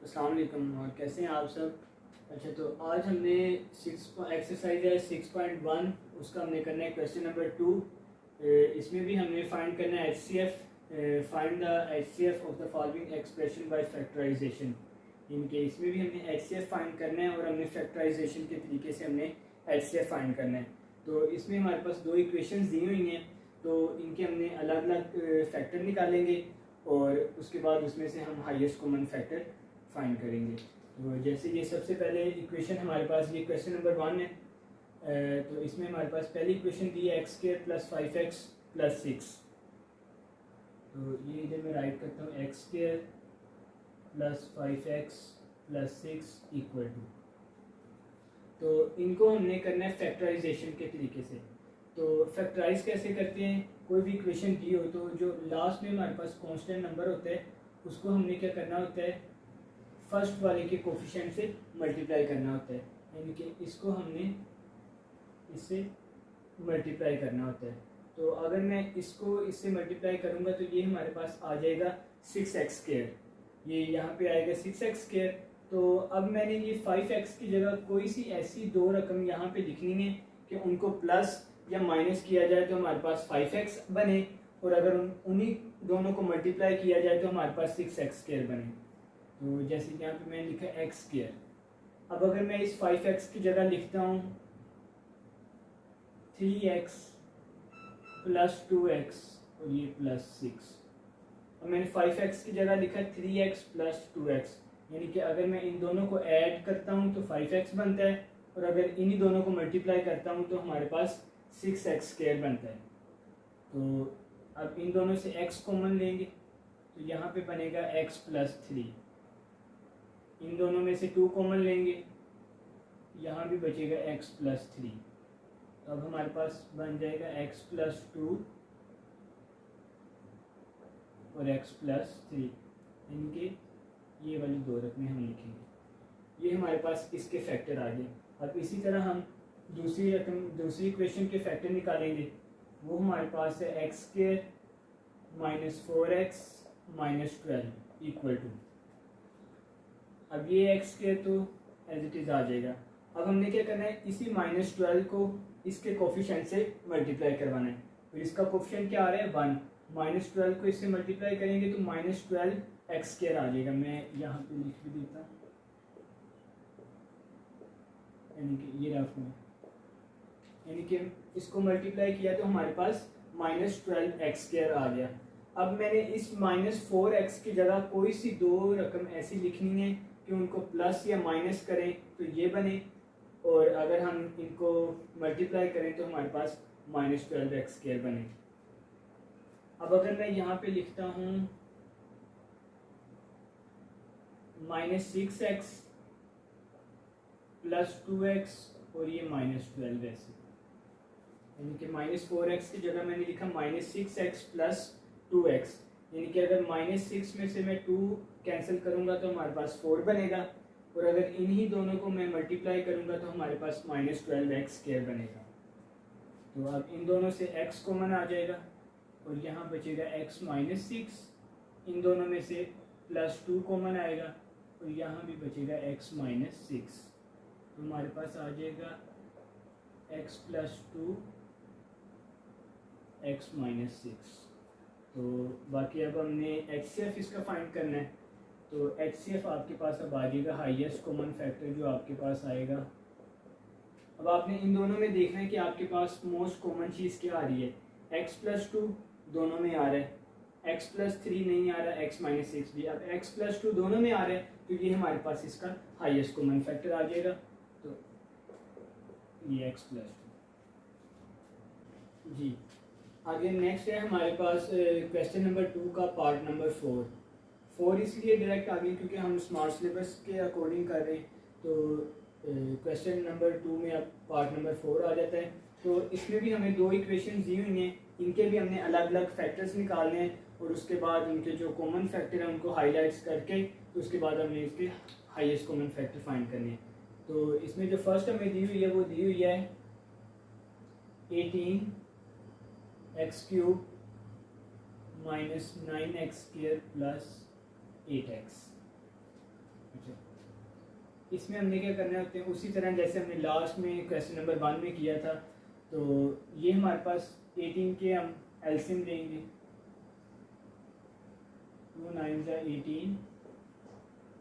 अस्सलाम वालेकुम और कैसे हैं आप सब। अच्छा, तो आज हमने एक्सरसाइज है 6.1, उसका हमने करना है क्वेश्चन नंबर 2। इसमें भी हमने फाइंड करना है HCF, find the HCF of the following expression by factorisation. इनके इसमें भी हमने HCF फाइंड करना है और हमने फैक्टराइजेशन के तरीके से हमने HCF फाइंड करना है। तो इसमें हमारे पास दो इक्वेशंस दी हुई हैं, तो इनके हमने अलग अलग फैक्टर निकालेंगे और उसके बाद उसमें से हम हाईएस्ट कॉमन फैक्टर फाइंड करेंगे। तो जैसे ये सबसे पहले इक्वेशन हमारे पास, ये क्वेश्चन नंबर 1 है। तो इसमें हमारे पास पहली इक्वेशन दी है x² + 5x + 6। तो ये इधर मैं राइट करता हूँ x² + 5x + 6 = तो इनको हमने करना है फैक्टराइजेशन के तरीके से। तो फैक्टराइज कैसे करते हैं, कोई भी इक्वेशन दी हो तो जो लास्ट में हमारे पास कांस्टेंट नंबर होता है उसको हमने क्या करना होता है, फर्स्ट वाले के कोफिशिएंट से मल्टीप्लाई करना होता है, यानी कि इसको हमने इससे मल्टीप्लाई करना होता है। तो अगर मैं इसको इससे मल्टीप्लाई करूँगा तो ये हमारे पास आ जाएगा 6x², ये यहाँ पे आएगा 6x²। तो अब मैंने ये 5x की जगह कोई सी ऐसी दो रकम यहाँ पे लिखनी है कि उनको प्लस या माइनस किया जाए तो हमारे पास 5x बने, और अगर उन्हीं दोनों को मल्टीप्लाई किया जाए तो हमारे पास 6x² बने। तो जैसे यहाँ पे मैंने लिखा x²। अब अगर मैं इस 5x की जगह लिखता हूँ 3x + 2x और ये +6, और मैंने 5x की जगह लिखा 3x + 2x, यानी कि अगर मैं इन दोनों को ऐड करता हूँ तो 5x बनता है, और अगर इन्हीं दोनों को मल्टीप्लाई करता हूँ तो हमारे पास 6x² बनता है। तो अब इन दोनों से x कॉमन लेंगे तो यहाँ पे बनेगा x + 3, इन दोनों में से 2 कॉमन लेंगे, यहाँ भी बचेगा x + 3। तो अब हमारे पास बन जाएगा x + 2 और x + 3, यानी कि ये वाली दो रकमें हम लिखेंगे। ये हमारे पास इसके फैक्टर आ गए। अब इसी तरह हम दूसरी इक्वेशन के फैक्टर निकालेंगे। वो हमारे पास है x² - 4x - 12 = अब ये x² तो एज इट इज़ आ जाएगा। अब हमने क्या करना है, इसी -12 को इसके कोफिशिएंट से मल्टीप्लाई करवाना है। तो इसका कोफिशिएंट क्या आ रहा है 1, -12 को इससे मल्टीप्लाई करेंगे तो -12x² आ जाएगा। मैं यहाँ पे लिख भी देता हूँ, यानी कि ये रफ में, यानी कि इसको मल्टीप्लाई किया तो हमारे पास -12x² आ गया। अब मैंने इस -4x की जगह कोई सी दो रकम ऐसी लिखनी है कि उनको प्लस या माइनस करें तो ये बने, और अगर हम इनको मल्टीप्लाई करें तो हमारे पास -12x² बने। अब अगर मैं यहाँ पे लिखता हूँ -6x + 2x और ये -12 ऐसे, यानी कि -4x की जगह मैंने लिखा -6x + 2x, यानी कि अगर -6 में से मैं 2 कैंसिल करूँगा तो हमारे पास 4 बनेगा, और अगर इन्हीं दोनों को मैं मल्टीप्लाई करूँगा तो हमारे पास -12x² बनेगा। तो अब इन दोनों से x कॉमन आ जाएगा और यहाँ बचेगा x - 6, इन दोनों में से +2 कॉमन आएगा और यहाँ भी बचेगा x - 6। तो हमारे पास आ जाएगा x + 2 x - 6। तो बाकी अब हमने HCF इसका फाइंड करना है। तो HCF आपके पास अब आ जाएगा हाईएस्ट कॉमन फैक्टर जो आपके पास आएगा। अब आपने इन दोनों में देखना है कि आपके पास मोस्ट कॉमन चीज़ क्या आ रही है। x + 2 दोनों में आ रहा है, x + 3 नहीं आ रहा, x - 6 भी। अब x + 2 दोनों में आ रहा है तो ये हमारे पास इसका हाईएस्ट कॉमन फैक्टर आ जाएगा। तो ये x + 2 जी। आगे नेक्स्ट है हमारे पास क्वेश्चन नंबर 2 का पार्ट नंबर 4 इसलिए डायरेक्ट आगे क्योंकि हम स्मार्ट सिलेबस के अकॉर्डिंग कर रहे हैं। तो क्वेश्चन नंबर 2 में अब पार्ट नंबर 4 आ जाता है। तो इसमें भी हमें दो इक्वेशन दी हुई हैं, इनके भी हमने अलग अलग फैक्टर्स निकालने हैं और उसके बाद इनके जो कॉमन फैक्टर हैं उनको हाईलाइट्स करके तो उसके बाद हमने इसके हाईएस्ट कॉमन फैक्टर फाइंड करने हैं। तो इसमें जो फर्स्ट हमें दी हुई है वो दी हुई है 18x³ - 9x² + 8x। इसमें हमने क्या करना होते हैं, उसी तरह जैसे हमने लास्ट में क्वेश्चन नंबर 1 में किया था। तो ये हमारे पास 18 के हम एलसीएम लेंगे, 2 9 ज़ा 18,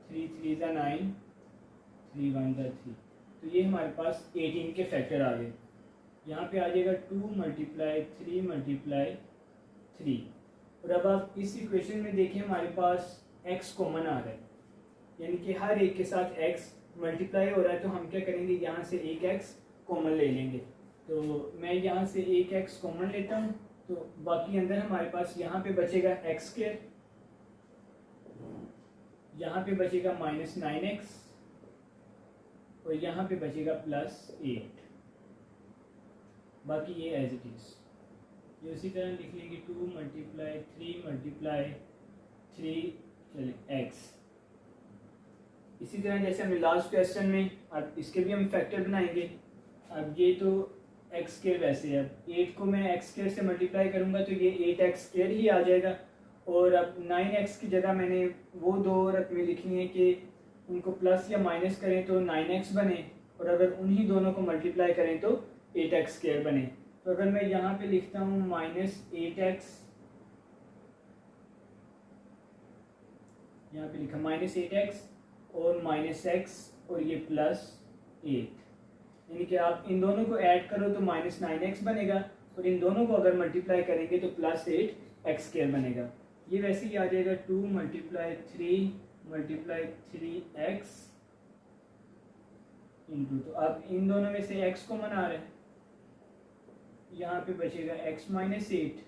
3 3 ज़ा 9, 3 1 ज़ा 3। तो ये हमारे पास 18 के फैक्टर आ गए। यहाँ पे आ जाएगा 2 × 3 × 3। और अब आप इस इक्वेशन में देखें, हमारे पास x कॉमन आ रहा है, यानी कि हर एक के साथ x मल्टीप्लाई हो रहा है। तो हम क्या करेंगे, यहाँ से एक x कॉमन ले लेंगे। तो मैं यहाँ से एक x कॉमन लेता हूँ, तो बाकी अंदर हमारे पास यहाँ पे बचेगा x², यहाँ पे बचेगा -9x और यहाँ पे बचेगा +8। बाकी ये एज इट इज़, ये उसी तरह लिख लेंगे 2 × 3 × 3 चले x। इसी तरह जैसे हमने लास्ट क्वेश्चन में, अब इसके भी हम फैक्टर बनाएंगे। अब ये तो x² वैसे है, अब 8 को मैं x² से मल्टीप्लाई करूँगा तो ये 8x² ही आ जाएगा। और अब 9x की जगह मैंने वो दो रकमें लिखनी है कि उनको प्लस या माइनस करें तो 9x बने, और अगर उन्हीं दोनों को मल्टीप्लाई करें तो 8x² बने। तो अगर मैं यहाँ पे लिखता हूँ -8x, यहाँ पे लिखा -8x और -x और ये +8, यानी कि आप इन दोनों को ऐड करो तो -9x बनेगा, और इन दोनों को अगर मल्टीप्लाई करेंगे तो +8x² बनेगा। ये वैसे ही आ जाएगा 2 × 3 × 3x इंटू, तो अब इन दोनों में से x कॉमन आ रहा है, यहाँ पे बचेगा x -8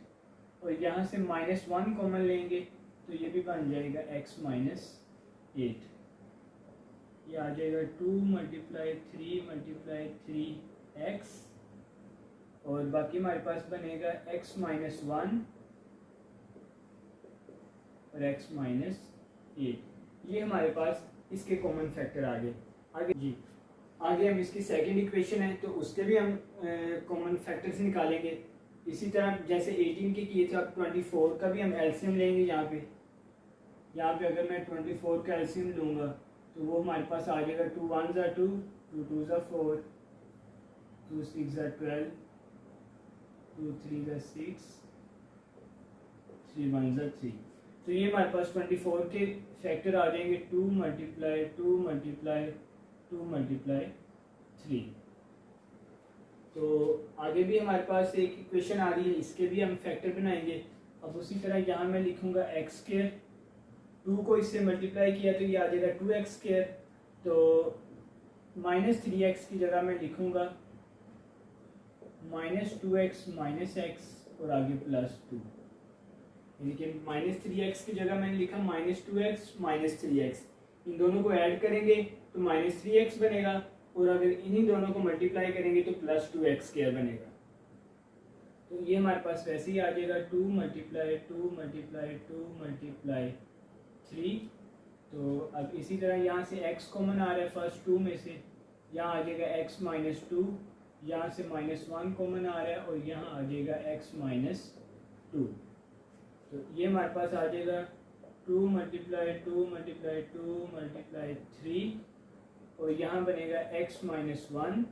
और यहाँ से -1 कॉमन लेंगे तो ये भी बन जाएगा x -8। ये आ जाएगा 2 × 3 × 3x और बाकी हमारे पास बनेगा x -1 और x -8। ये हमारे पास इसके कॉमन फैक्टर आ गए। आगे हम इसकी सेकंड इक्वेशन है तो उसके भी हम कॉमन फैक्टर्स निकालेंगे। इसी तरह जैसे 18 के किए थे, अब 24 का भी हम एलसीएम लेंगे। यहाँ पे अगर मैं 24 का एलसीएम लूँगा तो वो हमारे पास आ जाएगा 2 1 ज़ा 2, 2 2 ज़ा 4, 2 6 ज़ा 12, 2 3 ज़ा 6, 3 1 ज़ा 3। तो ये हमारे पास 24 के फैक्टर आ जाएंगे 2 × 2 × 2 × 3। तो आगे भी हमारे पास एक इक्वेशन आ रही है, इसके भी हम फैक्टर बनाएंगे। अब उसी तरह यहाँ मैं लिखूँगा x², 2 को इससे मल्टीप्लाई किया तो ये आ जाएगा 2x²। तो -3x की जगह मैं लिखूँगा -2x -x और आगे +2, यानी कि -3x की जगह मैंने लिखा -2x -3x। इन दोनों को ऐड करेंगे तो -3x बनेगा, और अगर इन्हीं दोनों को मल्टीप्लाई करेंगे तो +2x² बनेगा। तो ये हमारे पास वैसे ही आ जाएगा 2 × 2 × 2 × 3। तो अब इसी तरह यहाँ से x कॉमन आ रहा है फर्स्ट 2 में से, यहाँ आ जाएगा x -2, यहाँ से -1 कॉमन आ रहा है और यहाँ आ जाएगा x -2। तो ये हमारे पास आ जाएगा 2 × 2 × 2 × 3 और यहाँ बनेगा x -1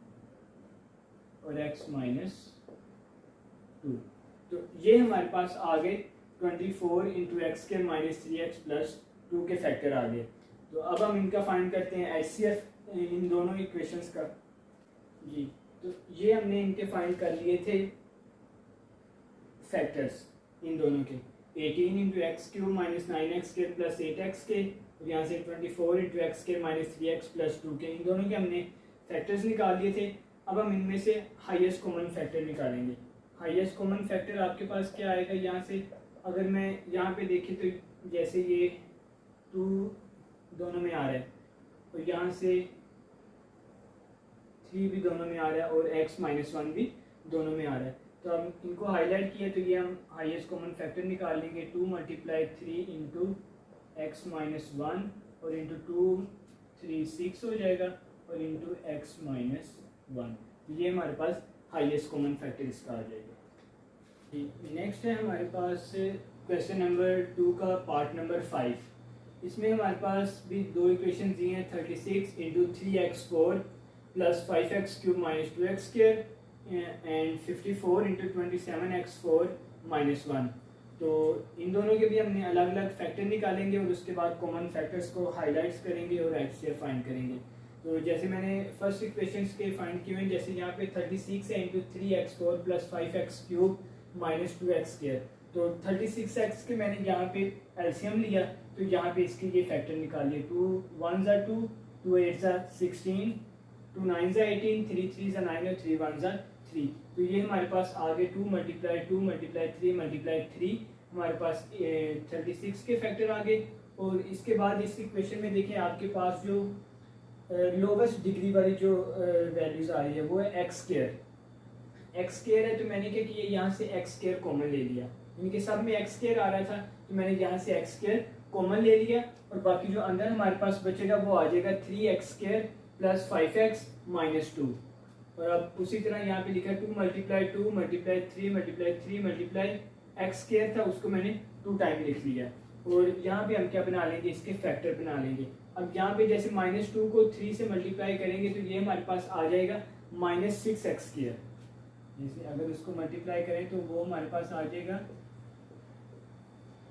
और x -2। तो ये हमारे पास आ गए 24 × x² -3x +2 के फैक्टर आ गए। तो अब हम इनका फाइंड करते हैं HCF इन दोनों इक्वेशंस का। जी, तो ये हमने इनके फाइंड कर लिए थे फैक्टर्स इन दोनों के, 18 × x³ -9x² +8x के, और यहाँ से 24 × x² -3x +2 के, इन दोनों के हमने फैक्टर्स निकाल लिए थे। अब हम इनमें से हाईएस्ट कॉमन फैक्टर निकालेंगे। हाईएस्ट कॉमन फैक्टर आपके पास क्या आएगा, यहाँ से अगर मैं यहाँ पे देखें तो जैसे ये 2 दोनों में आ रहा है और यहाँ से 3 भी दोनों में आ रहा है और x -1 भी दोनों में आ रहा है। तो हम इनको हाईलाइट किया तो ये हम हाईएस्ट कॉमन फैक्टर निकाल लेंगे। 2 × 3 × x -1 और इंटू 2 3 6 हो जाएगा और इंटू x -1। ये हमारे पास हाईएस्ट कॉमन फैक्टर इसका आ जाएगा। नेक्स्ट है हमारे पास क्वेश्चन नंबर 2 का पार्ट नंबर 5। इसमें हमारे पास भी दो इक्वेशन दी हैं, 36 into 3x4 plus 5x³ minus 2x² and 54 into 27x4 minus 1। तो इन दोनों के भी हमने अलग अलग फैक्टर निकालेंगे और उसके बाद कॉमन फैक्टर्स को हाईलाइट्स करेंगे और HCF फाइंड करेंगे। तो जैसे मैंने फर्स्ट इक्वेशंस के फाइंड किए हैं, जैसे यहाँ पे 36 है into 3x4 plus 5x³ minus 2x²। तो 36x के मैंने यहाँ पे एलसीएम लिया, तो यहाँ पे इसके ये फैक्टर निकालिए, 2 1s are 2, 2 8s are 16, 2 9s are 18, 3 3s are 9 और 3 1s are 3। तो ये हमारे पास आगे 2 मल्टीप्लाई 2 मल्टीप्लाई 3 मल्टीप्लाई 3 हमारे पास 36 के फैक्टर आ गए। और इसके बाद इस इक्वेशन में देखें आपके पास जो लोवेस्ट डिग्री वाली जो वैल्यूज आ रही है वो है x² है। तो मैंने क्या किया, यहाँ से x² कॉमन ले लिया, इनके सब में x² आ रहा था, तो मैंने यहाँ से x² कॉमन ले लिया और बाकी जो अंदर हमारे पास बचेगा वो आ जाएगा 3x² प्लस 5x माइनस 2। और अब उसी तरह यहाँ पे लिखा 2 multiply 2 multiply 3 multiply 3 multiply x² था, उसको मैंने 2 टाइम लिख लिया। और यहाँ पे हम क्या बना लेंगे, इसके फैक्टर बना लेंगे। अब यहाँ पे जैसे -2 को 3 से मल्टीप्लाई करेंगे तो ये हमारे पास आ जाएगा -6x²। जैसे अगर उसको मल्टीप्लाई करें तो वो हमारे पास आ जाएगा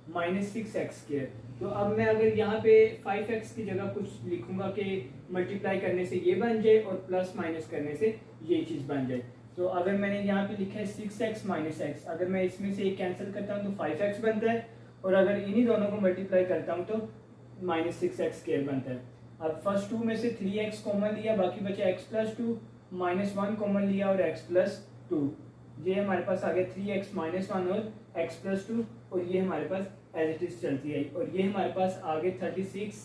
-6x²। तो अब मैं अगर यहाँ पे 5x की जगह कुछ लिखूंगा कि मल्टीप्लाई करने से ये बन जाए और प्लस माइनस करने से ये चीज़ बन जाए। तो अगर मैंने यहाँ पे लिखा है 6x माइनस x, अगर मैं इसमें से एक कैंसिल करता हूँ तो 5x बनता है, और अगर इन्हीं दोनों को मल्टीप्लाई करता हूँ तो -6x² बनता है। अब फर्स्ट 2 में से 3x कॉमन लिया, बाकी बचा x प्लस 2, -1 कॉमन लिया और x प्लस 2। ये हमारे पास आ गया 3x माइनस 1 और x प्लस 2, और ये हमारे पास एज इट इज चलती है। और ये हमारे पास आ गए 36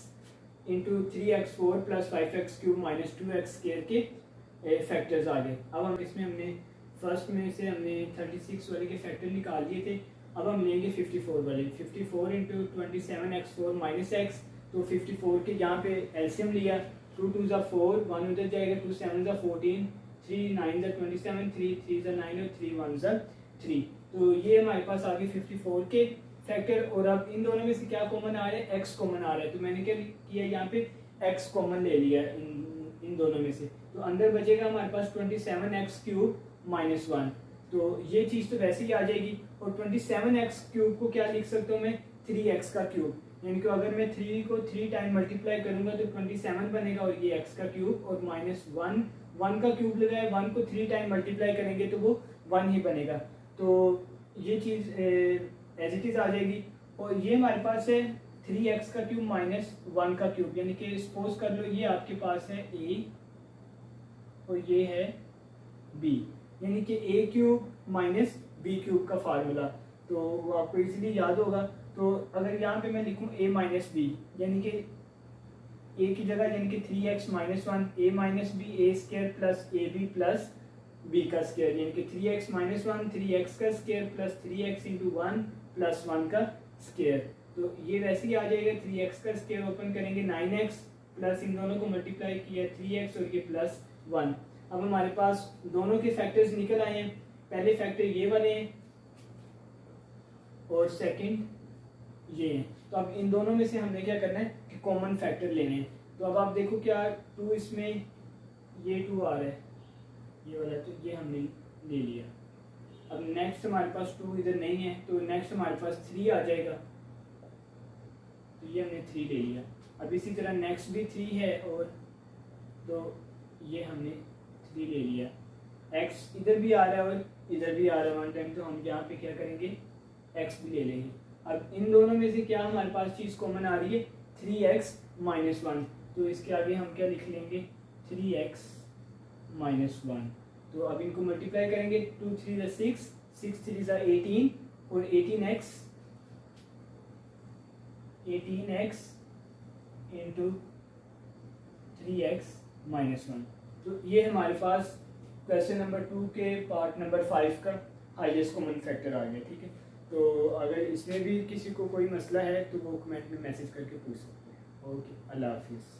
into 3x4 plus 5x³ minus 2x² के फैक्टर्स आ गए। अब हम इसमें हमने फर्स्ट में से हमने 36 वाले के फैक्टर निकाल दिए थे, अब हम लेंगे 54 वाले। 54 इंटू 27x4 माइनस x, तो 54 के यहाँ पे एलसीएम लिया, 2 2s are 4, 1 उधर जाएगा, 2 7s are 14, 3 9s are 27, 3 3s are 9 और 3 1s are 3। तो ये हमारे पास आ गए 54 के फैक्टर। और अब इन दोनों में से क्या कॉमन आ रहा है, x कॉमन आ रहा है, तो मैंने क्या किया यहाँ पे x कॉमन ले लिया इन दोनों में से। तो अंदर बचेगा हमारे पास 27x³ माइनस 1, तो ये चीज़ तो वैसे ही आ जाएगी। और 27x³ को क्या लिख सकता हूँ मैं, 3x का क्यूब, यानी कि अगर मैं 3 को 3 टाइम मल्टीप्लाई करूंगा तो 27 बनेगा, और ये x का क्यूब, और -1 1 का क्यूब लगाया, 1 को 3 टाइम मल्टीप्लाई करेंगे तो वो 1 ही बनेगा। तो ये चीज़ एज इट इज आ जाएगी। और ये हमारे पास है 3x का क्यूब माइनस 1 का क्यूब, यानी कि सपोज कर लो ये आपके पास है a और ये है b, यानी कि a³ माइनस b³ का फार्मूला, तो वो आपको इजीली याद होगा। तो अगर यहाँ पे मैं लिखूँ a माइनस बी, यानी कि a की जगह यानी कि 3x minus 1 a minus B a² plus ab plus b का स्क्वायर, यानी कि 3x माइनस 1 3x का square plus 3x into 1 plus 1 का स्क्वायर। तो ये वैसे ही आ जाएगा, 3x का स्क्वायर ओपन करेंगे 9x प्लस इन दोनों को मल्टीप्लाई किया 3x और ये प्लस 1। अब हमारे पास दोनों के फैक्टर्स निकल आए हैं, पहले फैक्टर ये वाले हैं और सेकंड ये हैं। तो अब इन दोनों में से हमने क्या करना है कि कॉमन फैक्टर लेने हैं। तो अब आप देखो क्या 2 इसमें ये 2 आ रहा है ये वाला, तो ये हमने ले लिया। अब नेक्स्ट हमारे पास 2 इधर नहीं है, तो नेक्स्ट हमारे पास 3 आ जाएगा, तो ये हमने 3 ले लिया। अब इसी तरह नेक्स्ट भी 3 है, और तो ये हमने 3 ले लिया। x इधर भी आ रहा है और इधर भी आ रहा है वन टाइम, तो हम यहाँ पे क्या करेंगे x भी ले लेंगे। अब इन दोनों में से क्या हमारे पास चीज़ कॉमन आ रही है 3x माइनस 1, तो इसके आगे हम क्या लिख लेंगे 3x माइनस 1। तो अब इनको मल्टीप्लाई करेंगे, 2 3 6, 6 3 18, और 18x इंटू 3x माइनस 1। तो ये हमारे पास क्वेश्चन नंबर 2 के पार्ट नंबर 5 का हाईएस्ट कॉमन फैक्टर आ गया। ठीक है, तो अगर इसमें भी किसी को कोई मसला है तो वो कमेंट में मैसेज करके पूछ सकते हैं। ओके, अल्लाह हाफिज़।